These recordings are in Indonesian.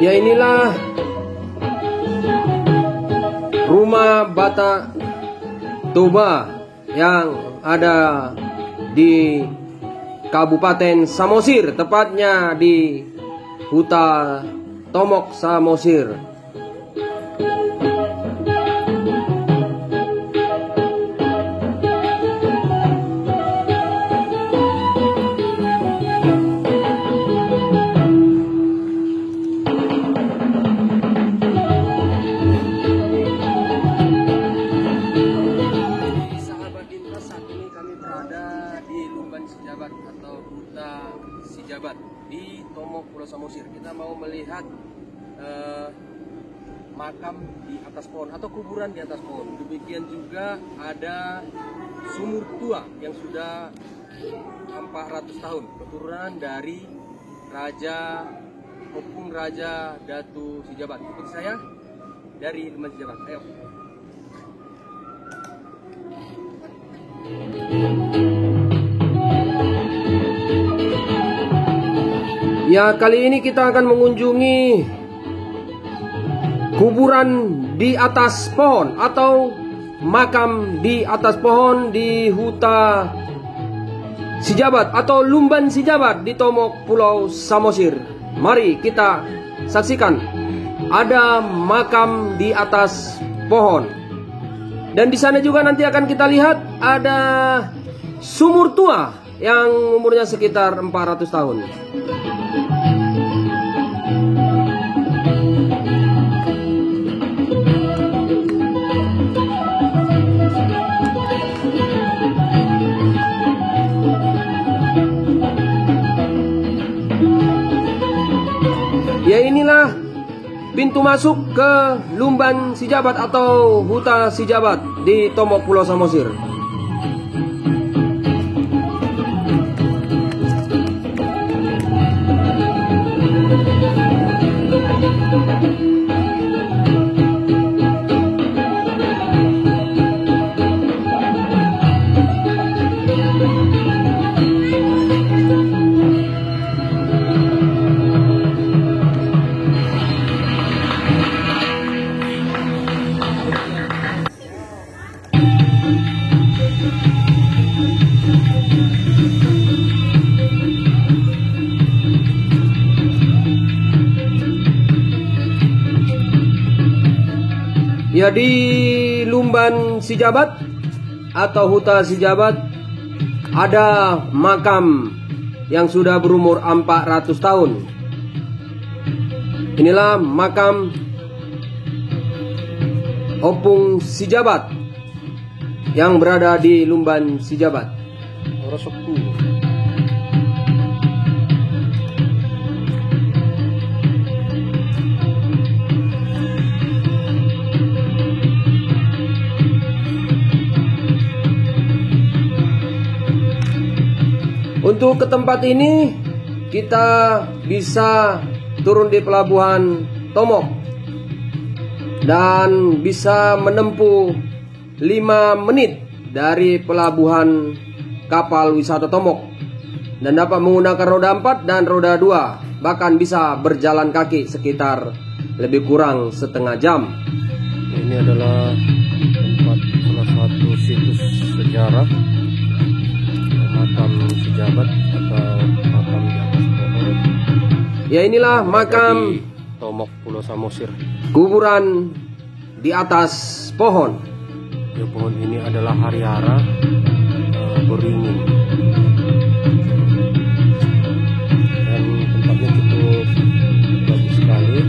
Ya, inilah rumah Bata Toba yang ada di Kabupaten Samosir, tepatnya di Huta Tomok Samosir. Sijabat atau Huta Sijabat di Tomok Pulau Samosir. Kita mau melihat makam di atas pohon atau kuburan di atas pohon. Demikian juga ada sumur tua yang sudah 400 tahun, keturunan dari Raja Opung Raja Datu Sijabat. Ikuti saya dari Lumban Sijabat. Ayo. Ya, kali ini kita akan mengunjungi kuburan di atas pohon atau makam di atas pohon di Huta Sijabat atau Lumban Sijabat di Tomok Pulau Samosir. Mari kita saksikan, ada makam di atas pohon. Dan di sana juga nanti akan kita lihat ada sumur tua yang umurnya sekitar 400 tahun. Ya, inilah pintu masuk ke Lumban Sijabat atau Huta Sijabat di Tomok Pulau Samosir. Ya, di Lumban Sijabat atau Huta Sijabat ada makam yang sudah berumur 400 tahun. Inilah makam Opung Sijabat yang berada di Lumban Sijabat. Untuk ke tempat ini kita bisa turun di pelabuhan Tomok dan bisa menempuh 5 menit dari pelabuhan kapal wisata Tomok dan dapat menggunakan roda 4 dan roda 2, bahkan bisa berjalan kaki sekitar lebih kurang setengah jam. Ini adalah tempat salah satu situs sejarah makam Sijabat atau makam di atas pohon. Ya, inilah makam Tomok Pulau Samosir. Kuburan di atas pohon. Ya, pohon ini adalah hariara beringin dan tempatnya cukup bagus sekali,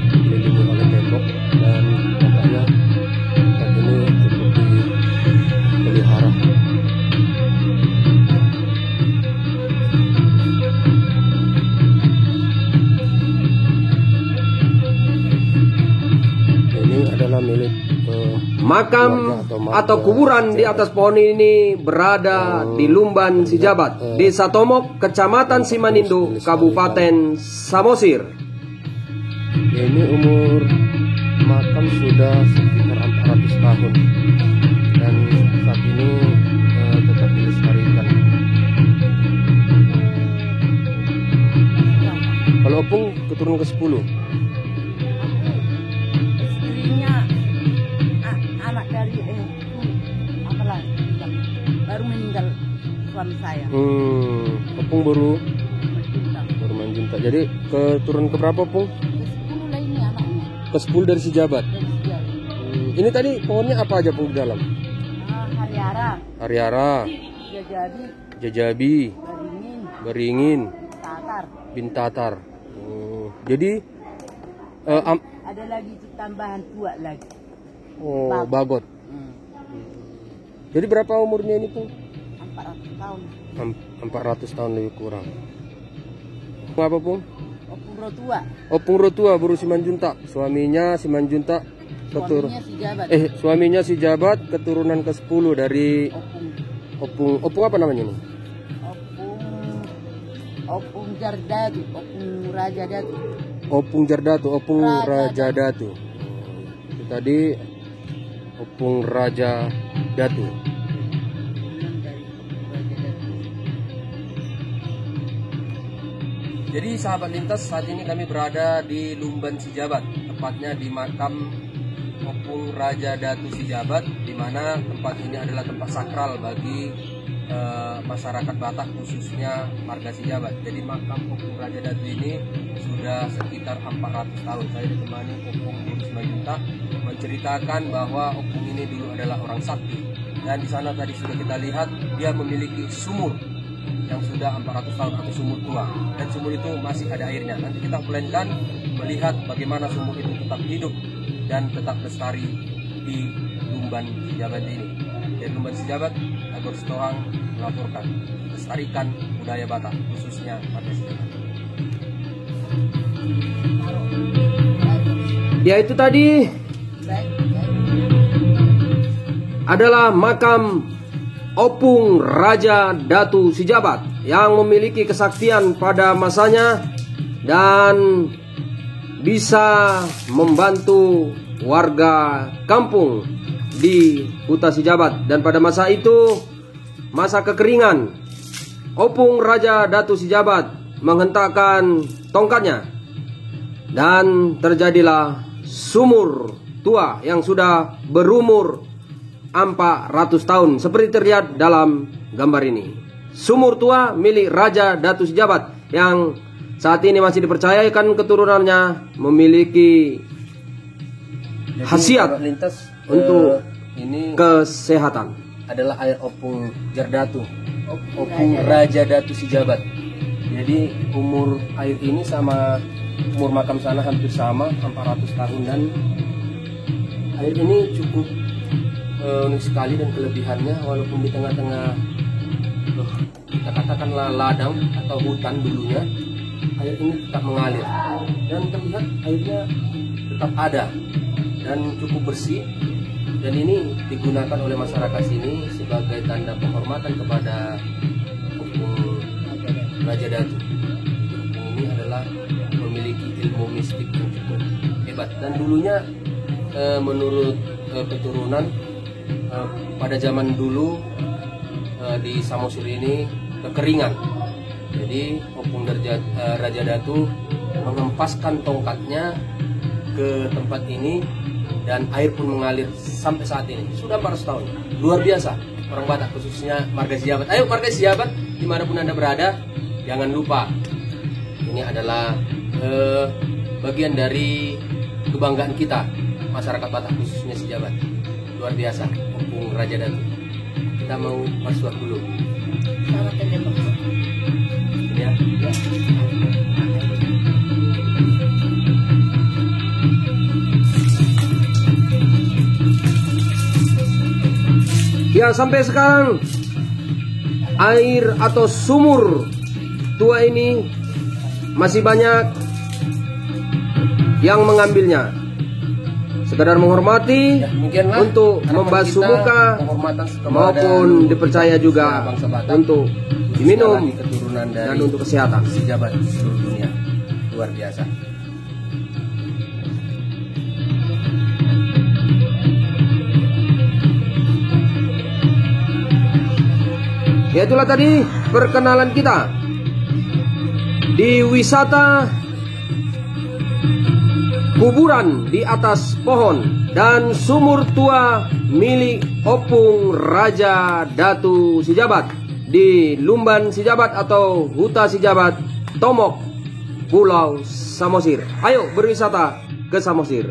dikelilingi oleh tembok dan tampaknya tempat ini cukup Makam atau kuburan di atas pohon ini berada di Lumban Sijabat, Desa Tomok, Kecamatan Simanindo, Kabupaten Samosir. Ini umur makam sudah sekitar 400 tahun dan saat ini tetap dilestarikan. Kalau Opung keturunan ke-10. Istrinya anak dari apalah baru meninggal suami saya. Opung baru Bercinta. main junta. Jadi keturunan keberapa Opung? Ke-10 lah ini anaknya Ke-10 dari Sijabat. dari dia. Ini tadi pohonnya apa aja Opung di dalam? Hariara, Ariara, Jajabi, Jajabi, Beringin, Beringin, Tatar. Bintatar. Jadi Ada lagi tambahan tua lagi. Bagot. Jadi berapa umurnya ini Pung? 400 tahun. 400 tahun lebih kurang. Apa Pung? Opung Rotua. Opung Rotua baru Simanjuntak. Suaminya Simanjuntak Suaminya si Jabat. suaminya si Jabat keturunan ke-10 dari Opung apa namanya nih? Opung Jardatu, Opung Raja Datu. Opung Jardatu, Opung Raja Datu. Itu tadi Opung Raja Datu. Jadi sahabat lintas, saat ini kami berada di Lumban Sijabat, tepatnya di makam Opung Raja Datu Sijabat, di mana tempat ini adalah tempat sakral bagi masyarakat Batak, khususnya marga Sijabat. Jadi makam Opung Raja Datu ini sudah sekitar 400 tahun. Saya ditemani Opung Guru Simanjuntak menceritakan bahwa Opung ini dulu adalah orang sakti, dan di sana tadi sudah kita lihat dia memiliki sumur yang sudah 400 tahun atau sumur tua, dan sumur itu masih ada airnya. Nanti kita plankan melihat bagaimana sumur itu tetap hidup dan tetap lestari di Lumban Sijabat ini. Dari Lumban Sijabat, Agor Sitohang melaporkan, lestarikan budaya Batak, khususnya marga Sijabat. Ya, itu tadi adalah makam Opung Raja Datu Sijabat yang memiliki kesaktian pada masanya dan bisa membantu warga kampung di Huta Sijabat. Dan pada masa itu, masa kekeringan, Opung Raja Datu Sijabat menghentakkan tongkatnya dan terjadilah sumur tua yang sudah berumur 400 tahun seperti terlihat dalam gambar ini. Sumur tua milik Raja Datu Sijabat yang saat ini masih dipercayakan keturunannya memiliki khasiat lintas untuk ini kesehatan. adalah air Opung Jardatu, Opung Raja Datu Sijabat. Jadi umur air ini sama umur makam sana hampir sama, 400 tahun, dan air ini cukup unik sekali. Dan kelebihannya, walaupun di tengah-tengah kita katakanlah ladang atau hutan dulunya, air ini tetap mengalir dan terlihat airnya tetap ada dan cukup bersih. Dan ini digunakan oleh masyarakat sini sebagai tanda penghormatan kepada Opung Raja Datu. Opung ini adalah memiliki ilmu mistik yang cukup hebat, dan dulunya menurut keturunan pada zaman dulu di Samosir ini kekeringan. Jadi Opung Raja Datu mengempaskan tongkatnya ke tempat ini dan air pun mengalir sampai saat ini. Sudah 400 tahun. Luar biasa orang Batak, khususnya marga Sijabat. Ayo marga Sijabat, dimanapun Anda berada, jangan lupa ini adalah bagian dari kebanggaan kita, masyarakat Batak khususnya Sijabat. Luar biasa Opung Raja Datu. Kita mau masuk dulu. Sama tembok. Ini ya. Ya, sampai sekarang air atau sumur tua ini masih banyak yang mengambilnya. sekadar menghormati Demikianlah untuk harapan membasuh kita, muka penghormatan kepada maupun dipercaya juga bangsa Batak, untuk khususnya diminum lagi keturunan dan dari untuk kesehatan. si jabat seluruh dunia. Luar biasa. Ya, itulah tadi perkenalan kita di wisata kuburan di atas pohon dan sumur tua milik Opung Raja Datu Sijabat di Lumban Sijabat atau Huta Sijabat, Tomok, Pulau Samosir. Ayo berwisata ke Samosir.